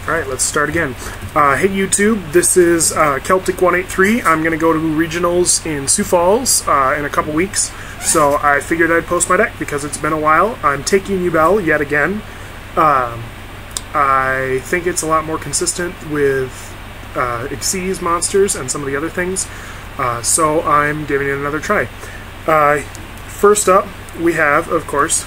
Alright, let's start again. Hey YouTube, this is Celtic183. I'm going to go to regionals in Sioux Falls in a couple weeks, so I figured I'd post my deck because it's been a while. I'm taking Yubel yet again. I think it's a lot more consistent with Xyz monsters and some of the other things, so I'm giving it another try. First up, we have, of course,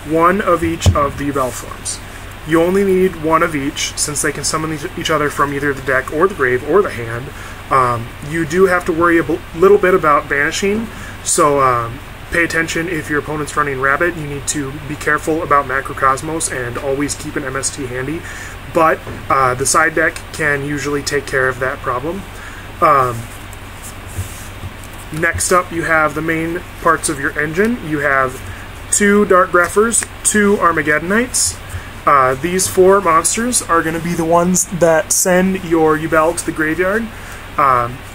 one of each of the Yubel forms. You only need one of each, since they can summon each other from either the deck or the grave or the hand. You do have to worry a little bit about banishing, so pay attention if your opponent's running Rabbit. You need to be careful about Macrocosmos and always keep an MST handy, but the side deck can usually take care of that problem. Next up, you have the main parts of your engine. You have 2 Dark Grephers, 2 Armageddon Knights. These 4 monsters are going to be the ones that send your Yubel to the graveyard,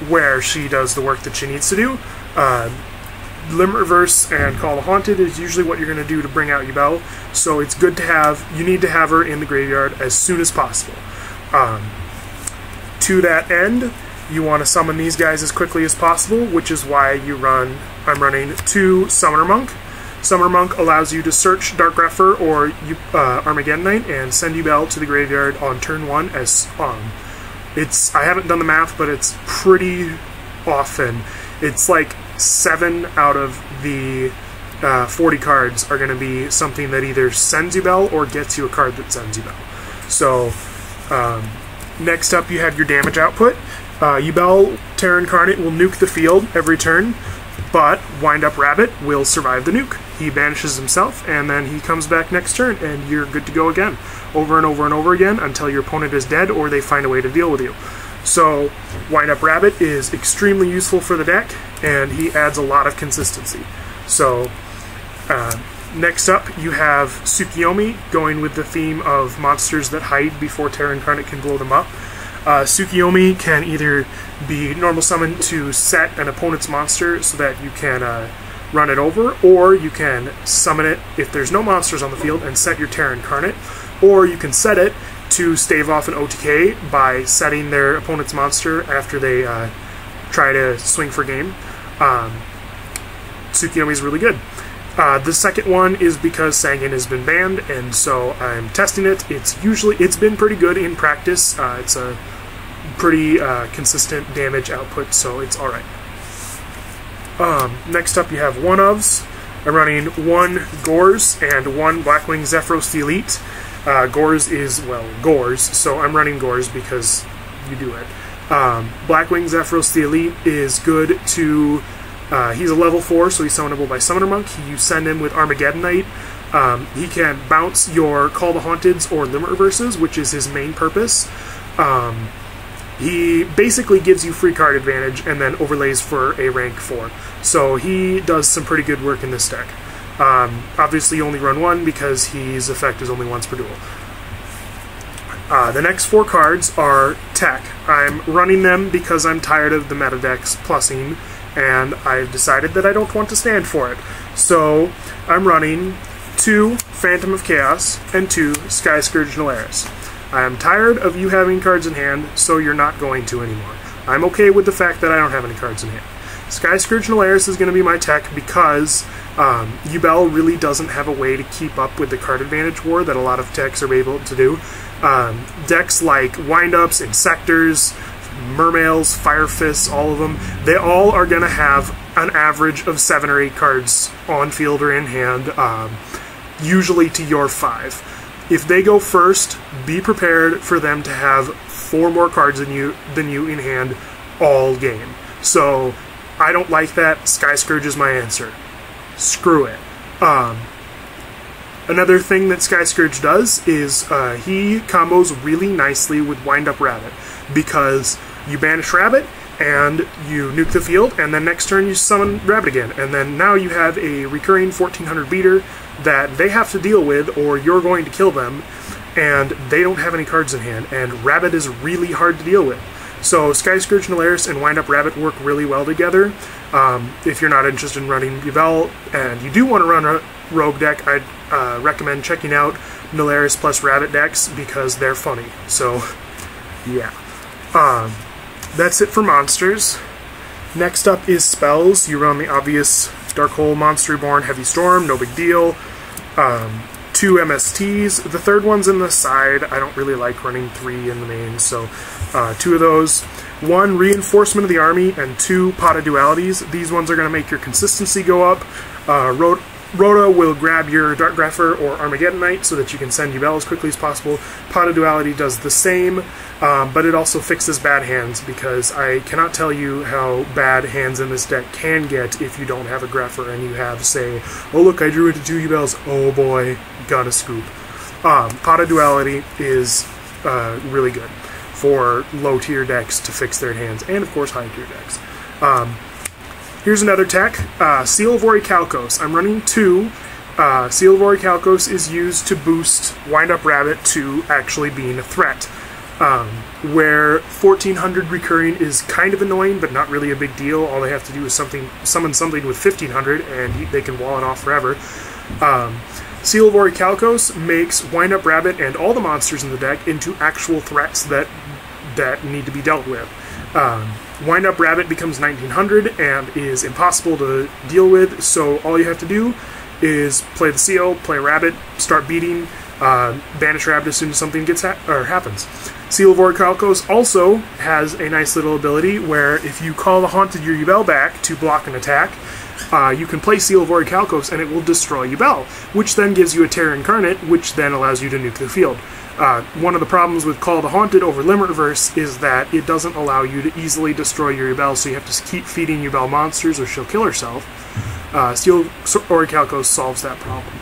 where she does the work that she needs to do. Limit Reverse and Call the Haunted is usually what you're going to do to bring out Yubel, so it's good to have, you need to have her in the graveyard as soon as possible. To that end, you want to summon these guys as quickly as possible, which is why I'm running 2 Summoner Monk. Summoner Monk allows you to search Dark Grepher or Armageddon Knight and send Yubel to the graveyard on turn 1 as I haven't done the math, but it's pretty often. It's like 7 out of the 40 cards are going to be something that either sends Yubel or gets you a card that sends Yubel. So next up, you have your damage output. Yubel Terra Incarnate will nuke the field every turn, but Wind Up Rabbit will survive the nuke. He banishes himself, and then he comes back next turn, and you're good to go again, over and over and over again, until your opponent is dead or they find a way to deal with you. So Wind Up Rabbit is extremely useful for the deck, and he adds a lot of consistency. So next up, you have Tsukuyomi, going with the theme of monsters that hide before Terra Incarnate can blow them up. Tsukuyomi can either be normal summoned to set an opponent's monster so that you can run it over, or you can summon it if there's no monsters on the field and set your Terra Incarnate, or you can set it to stave off an OTK by setting their opponent's monster after they try to swing for game. Tsukuyomi is really good. The second one is because Sangin has been banned, and so I'm testing it. It's been pretty good in practice. It's a pretty consistent damage output, so it's alright. Next up, you have one-ofs. I'm running 1 Gorz and 1 Blackwing Zephyros the Elite. Gorz is, well, Gorz, so I'm running Gorz because you do it. Blackwing Zephyros the Elite is good to... he's a level 4, so he's summonable by Summoner Monk. You send him with Armageddon Knight. He can bounce your Call the Haunteds or Limit Reverses, which is his main purpose. He basically gives you free card advantage and then overlays for a rank 4. So he does some pretty good work in this deck. Obviously you only run 1 because his effect is only once per duel. The next 4 cards are tech. I'm running them because I'm tired of the meta decks plussing, and I've decided that I don't want to stand for it. So I'm running 2 Phantom of Chaos and 2 Sky Scourge Norleras. I am tired of you having cards in hand, so you're not going to anymore. I'm okay with the fact that I don't have any cards in hand. Sky Scourge Norleras is going to be my tech because Yubel really doesn't have a way to keep up with the card advantage war that a lot of decks are able to do. Decks like Wind-Ups, Insectors, Mermails, Fire Fists, all of them, they all are going to have an average of 7 or 8 cards on field or in hand, usually to your 5. If they go first, be prepared for them to have 4 more cards than you in hand all game. So I don't like that. Sky Scourge is my answer. Screw it. Another thing that Sky Scourge does is he combos really nicely with Wind Up Rabbit, because you banish Rabbit and you nuke the field, and then next turn you summon Rabbit again, and then now you have a recurring 1400 beater that they have to deal with, or you're going to kill them, and they don't have any cards in hand, and Rabbit is really hard to deal with. So Sky Scourge Norleras and Wind Up Rabbit work really well together. If you're not interested in running Yubel and you do want to run rogue deck, I'd recommend checking out Norleras plus Rabbit decks because they're funny. So, yeah. That's it for monsters. Next up is spells. You run the obvious Dark Hole, Monster Reborn, Heavy Storm, no big deal. 2 MSTs. The third one's in the side. I don't really like running 3 in the main, so 2 of those. 1 Reinforcement of the Army, and 2 Pot of Dualities. These ones are going to make your consistency go up. Rhoda will grab your Dark Grepher or Armageddon Knight so that you can send Yubel as quickly as possible. Pot of Duality does the same, but it also fixes bad hands, because I cannot tell you how bad hands in this deck can get if you don't have a Grepher and you have, say, oh look, I drew into 2 Yubels, oh boy, got a scoop. Pot of Duality is really good for low-tier decks to fix their hands, and of course high-tier decks. Here's another tech, Seal of Orichalcos. I'm running 2. Seal of Orichalcos is used to boost Wind Up Rabbit to actually being a threat. Where 1400 recurring is kind of annoying, but not really a big deal. All they have to do is summon something with 1500, and they can wall it off forever. Seal of Orichalcos makes Wind Up Rabbit and all the monsters in the deck into actual threats that need to be dealt with. Wind Up Rabbit becomes 1900 and is impossible to deal with, so all you have to do is play the Seal, play Rabbit, start beating, banish Rabbit as soon as something happens. Seal of Orichalcos also has a nice little ability where if you call the Haunted your Yubel back to block an attack, you can play Seal of Orichalcos and it will destroy Yubel, which then gives you a Terror Incarnate, which then allows you to nuke the field. One of the problems with Call the Haunted over Limit Reverse is that it doesn't allow you to easily destroy your Yubel, so you have to keep feeding Yubel monsters or she'll kill herself. Seal of Orichalcos solves that problem.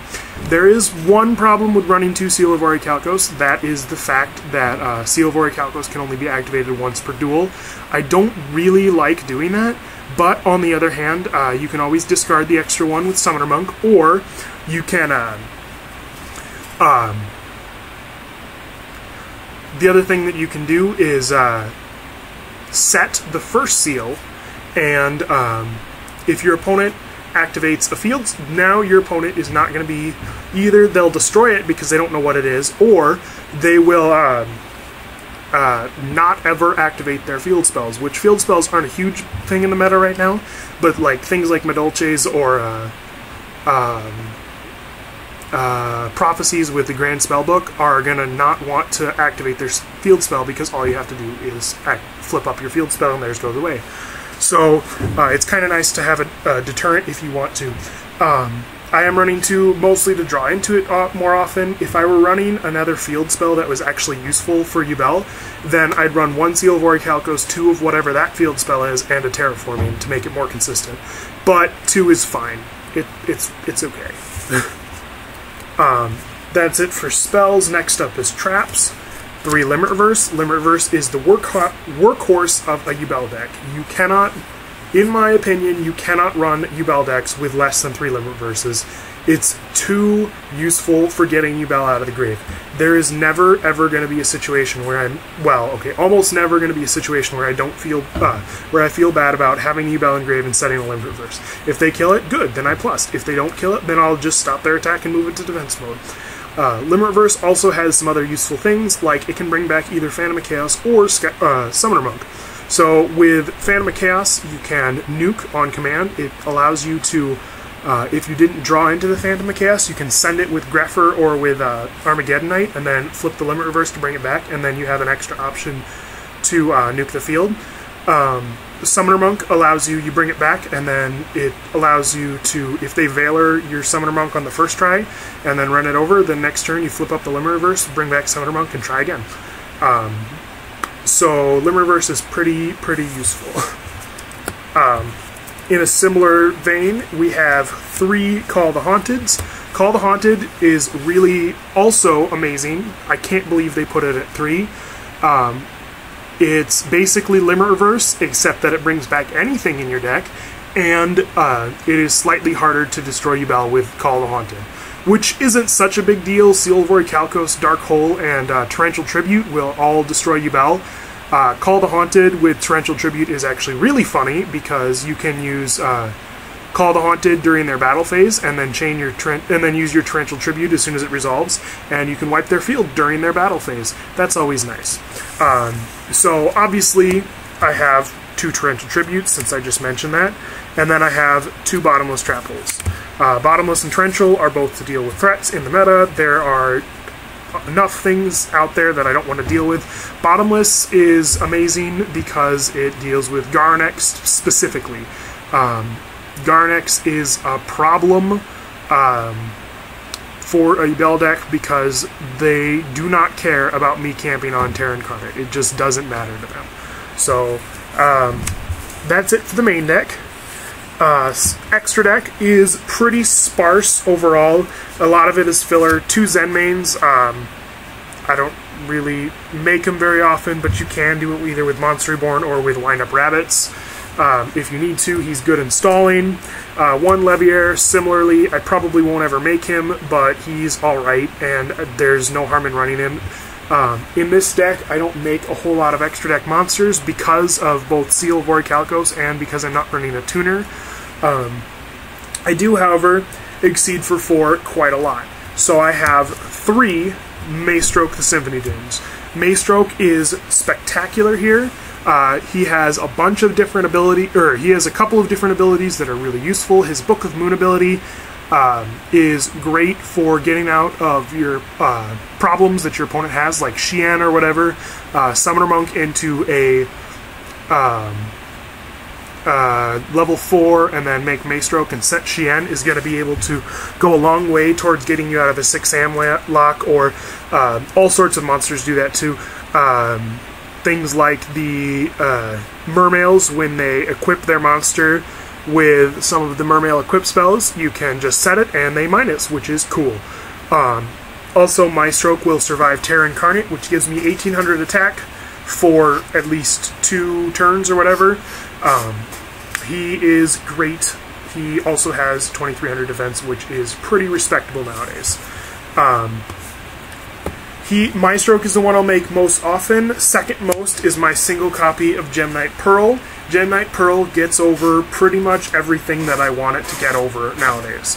There is one problem with running 2 Seal of Orichalcos. That is the fact that Seal of Orichalcos can only be activated once per duel. I don't really like doing that, but on the other hand, you can always discard the extra one with Summoner Monk, or you can... the other thing that you can do is set the first seal, and if your opponent activates a field, now your opponent is not going to be... Either they'll destroy it because they don't know what it is, or they will not ever activate their field spells, which field spells aren't a huge thing in the meta right now, but like things like Madolches or Prophecies with the Grand Spellbook are going to not want to activate their field spell because all you have to do is flip up your field spell and theirs goes away. So it's kind of nice to have a deterrent if you want to. I am running 2 mostly to draw into it more often. If I were running another field spell that was actually useful for Yubel, then I'd run 1 Seal of Orichalcos, 2 of whatever that field spell is, and a Terraforming to make it more consistent. But 2 is fine. It's okay. That's it for spells. Next up is traps. 3 Limit Reverse. Limit Reverse is the workhorse of a Yubel deck. You cannot, in my opinion, you cannot run Yubel decks with less than 3 Limit Reverses. It's too useful for getting Yubel out of the grave. There is never ever going to be a situation where almost never going to be a situation where I don't feel where I feel bad about having Yubel in grave and setting a Limit Reverse. If they kill it, good, then I plus. If they don't kill it, then I'll just stop their attack and move it to defense mode. Limit Reverse also has some other useful things, like it can bring back either Phantom of Chaos or Summoner Monk. So with Phantom of Chaos, you can nuke on command. It allows you to, if you didn't draw into the Phantom of Chaos, you can send it with Grepher or with Armageddon Knight, and then flip the Limit Reverse to bring it back, and then you have an extra option to nuke the field. Summoner Monk allows you bring it back, and then it allows you to, if they Veiler your Summoner Monk on the first try, and then run it over, then next turn you flip up the Limit Reverse, bring back Summoner Monk, and try again. So Limit Reverse is pretty useful. In a similar vein, we have 3 Call the Haunteds. Call the Haunted is really also amazing. I can't believe they put it at 3. It's basically Limit Reverse, except that it brings back anything in your deck, and it is slightly harder to destroy Yubel with Call the Haunted, which isn't such a big deal. Seal of Orichalcos, Dark Hole, and Torrential Tribute will all destroy Yubel. Call the Haunted with Torrential Tribute is actually really funny because you can use Call Call the Haunted during their battle phase, and then use your Torrential Tribute as soon as it resolves, and you can wipe their field during their battle phase. That's always nice. So obviously I have 2 Torrential Tributes, since I just mentioned that, and then I have 2 Bottomless Trap Holes. Bottomless and Torrential are both to deal with threats in the meta. There are enough things out there that I don't want to deal with. Bottomless is amazing because it deals with Garnex specifically. Garnex is a problem for a Yubel deck because they do not care about me camping on Terra Incarnate. It just doesn't matter to them. So that's it for the main deck. Extra deck is pretty sparse overall. A lot of it is filler. 2 Zen mains. I don't really make them very often, but you can do it either with Monster Reborn or with Wind Up Rabbits. If you need to, he's good installing. 1 Leviair, similarly, I probably won't ever make him, but he's alright, and there's no harm in running him. In this deck, I don't make a whole lot of extra deck monsters because of both Seal of Orichalcos and because I'm not running a tuner. I do, however, exceed for 4 quite a lot. So I have 3 Maestroke the Symphony Djinns. Maestroke is spectacular here. He has a bunch of different he has a couple of different abilities that are really useful. His Book of Moon ability is great for getting out of your problems that your opponent has, like Xian or whatever. Summoner Monk into a level 4 and then make Maestroke and set Xian is going to be able to go a long way towards getting you out of a 6-am lock, or all sorts of monsters do that too. Things like the Mermails, when they equip their monster with some of the Mermail equip spells, you can just set it and they minus, which is cool. Also, Maestroke will survive Terra Incarnate, which gives me 1800 attack for at least 2 turns or whatever. He is great. He also has 2300 defense, which is pretty respectable nowadays. Maestroke is the one I'll make most often. Second most is my single copy of Gemknight Pearl. Gemknight Pearl gets over pretty much everything that I want it to get over nowadays.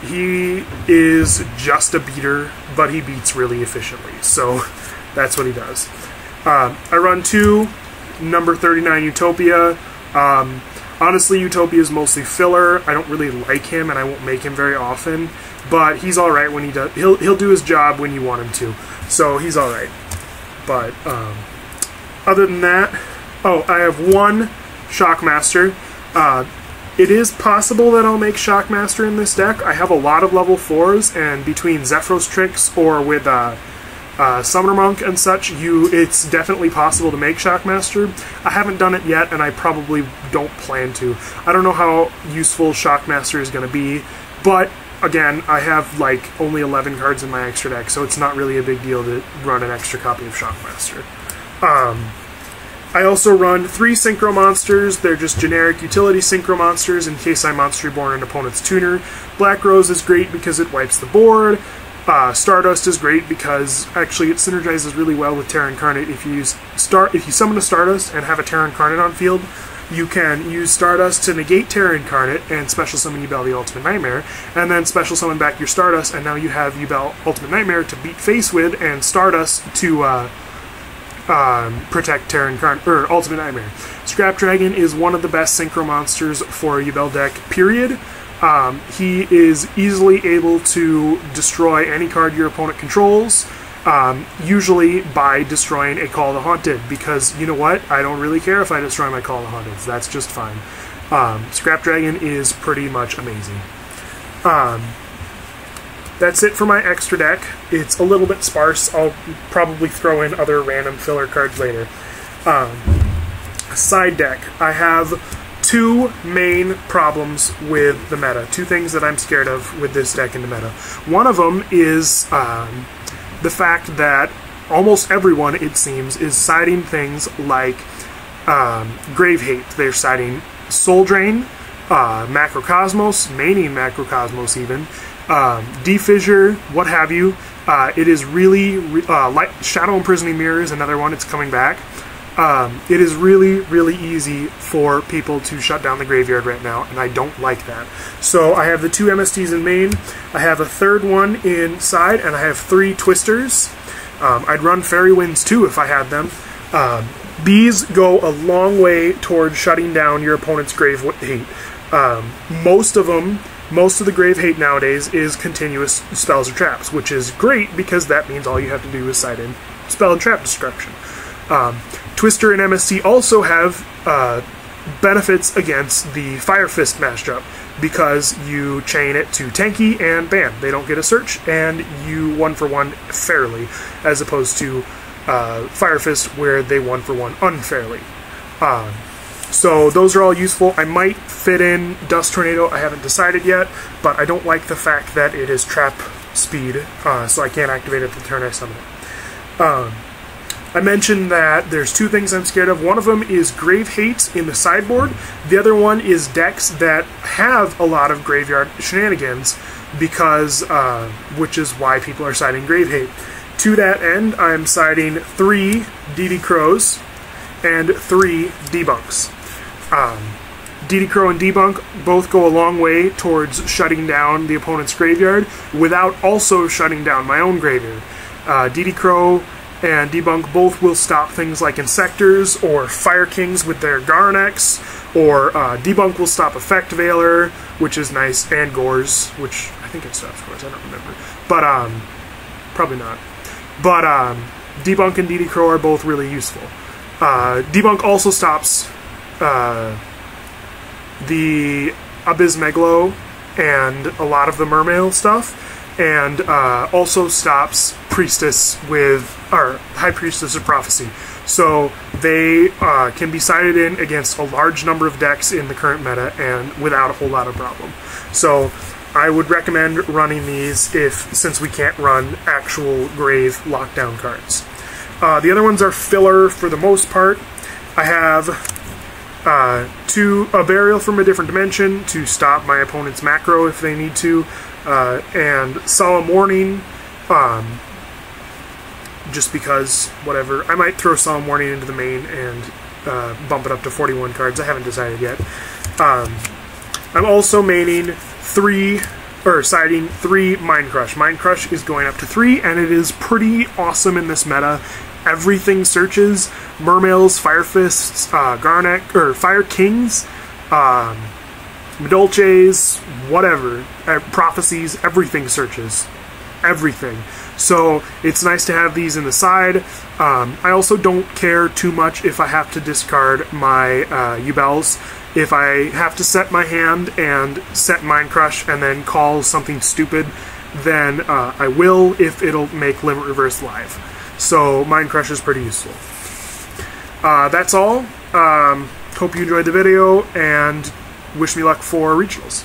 He is just a beater, but he beats really efficiently, so that's what he does. I run 2 number 39 Utopia. Honestly, Utopia is mostly filler. I don't really like him, and I won't make him very often. But he's all right when he does. He'll do his job when you want him to. So he's all right. But other than that, I have 1 Shockmaster. It is possible that I'll make Shockmaster in this deck. I have a lot of level 4s, and between Zephyros tricks or with Summoner Monk and such, it's definitely possible to make Shockmaster. I haven't done it yet, and I probably don't plan to. I don't know how useful Shockmaster is going to be, but again, I have like only 11 cards in my extra deck, so it's not really a big deal to run an extra copy of Shockmaster. I also run 3 Synchro Monsters. They're just generic utility Synchro Monsters in case I Monster Reborn an opponent's tuner. Black Rose is great because it wipes the board. Stardust is great because actually it synergizes really well with Terra Incarnate. If you summon a Stardust and have a Terra Incarnate on field, you can use Stardust to negate Terra Incarnate and special summon Yubel the Ultimate Nightmare, and then special summon back your Stardust, and now you have Yubel Ultimate Nightmare to beat face with, and Stardust to protect Terra Incarnate, or Ultimate Nightmare. Scrap Dragon is one of the best Synchro Monsters for a Yubel deck, period. He is easily able to destroy any card your opponent controls, usually by destroying a Call of the Haunted, because, you know what, I don't really care if I destroy my Call of the Haunted, that's just fine. Scrap Dragon is pretty much amazing. That's it for my extra deck. It's a little bit sparse. I'll probably throw in other random filler cards later. Side deck. I have 2 main problems with the meta. 2 things that I'm scared of with this deck in the meta. One of them is the fact that almost everyone, it seems, is siding things like Grave Hate. They're siding Soul Drain, Macrocosmos, Manian Macrocosmos even, Defissure, what have you. It is really... Shadow Imprisoning Mirror is another one, it's coming back. It is really, really easy for people to shut down the graveyard right now, and I don't like that. So I have the 2 MSTs in main, I have a third one inside, and I have 3 Twisters. I'd run Fairy Winds too if I had them. Bees go a long way towards shutting down your opponent's grave hate. Most of the grave hate nowadays is continuous spells or traps, which is great because that means all you have to do is side in spell and trap destruction. Twister and MST also have benefits against the Fire Fist matchup because you chain it to tanky and bam, they don't get a search, and you 1-for-1 fairly, as opposed to Fire Fist where they 1-for-1 unfairly. So those are all useful. I might fit in Dust Tornado, I haven't decided yet, but I don't like the fact that it is trap speed, so I can't activate it the turn I summon it. I mentioned that there's 2 things I'm scared of. One of them is Grave Hate in the sideboard. The other one is decks that have a lot of graveyard shenanigans, because, which is why people are siding Grave Hate. To that end, I'm siding 3 DD Crows and 3 Debunks. DD Crow and Debunk both go a long way towards shutting down the opponent's graveyard without also shutting down my own graveyard. DD Crow and Debunk both will stop things like Insectors or Fire Kings with their Garnex, or Debunk will stop Effect Veiler, which is nice, and Gorz, which I think it stops Gorz, I don't remember. But, probably not. But, Debunk and DD Crow are both really useful. Debunk also stops the Abyss Megalo and a lot of the Mermail stuff, and also stops Priestess with, or High Priestess of Prophecy. So they can be sided in against a large number of decks in the current meta and without a whole lot of problem. So I would recommend running these since we can't run actual grave lockdown cards. The other ones are filler for the most part. I have a Burial from a Different Dimension to stop my opponent's macro if they need to, and Solemn Warning, just because, whatever. I might throw Solemn Warning into the main and bump it up to 41 cards. I haven't decided yet. I'm also maining siding 3 Mind Crush. Mind Crush is going up to 3, and it is pretty awesome in this meta. Everything searches. Mermails, Fire Fists, Garnet, or Fire Kings, Medolches, whatever, Prophecies, everything searches. Everything. So it's nice to have these in the side. I also don't care too much if I have to discard my Yubels. If I have to set my hand and set Mind Crush and then call something stupid, then I will if it'll make Limit Reverse live. So Mind Crush is pretty useful. That's all. Hope you enjoyed the video, and wish me luck for regionals.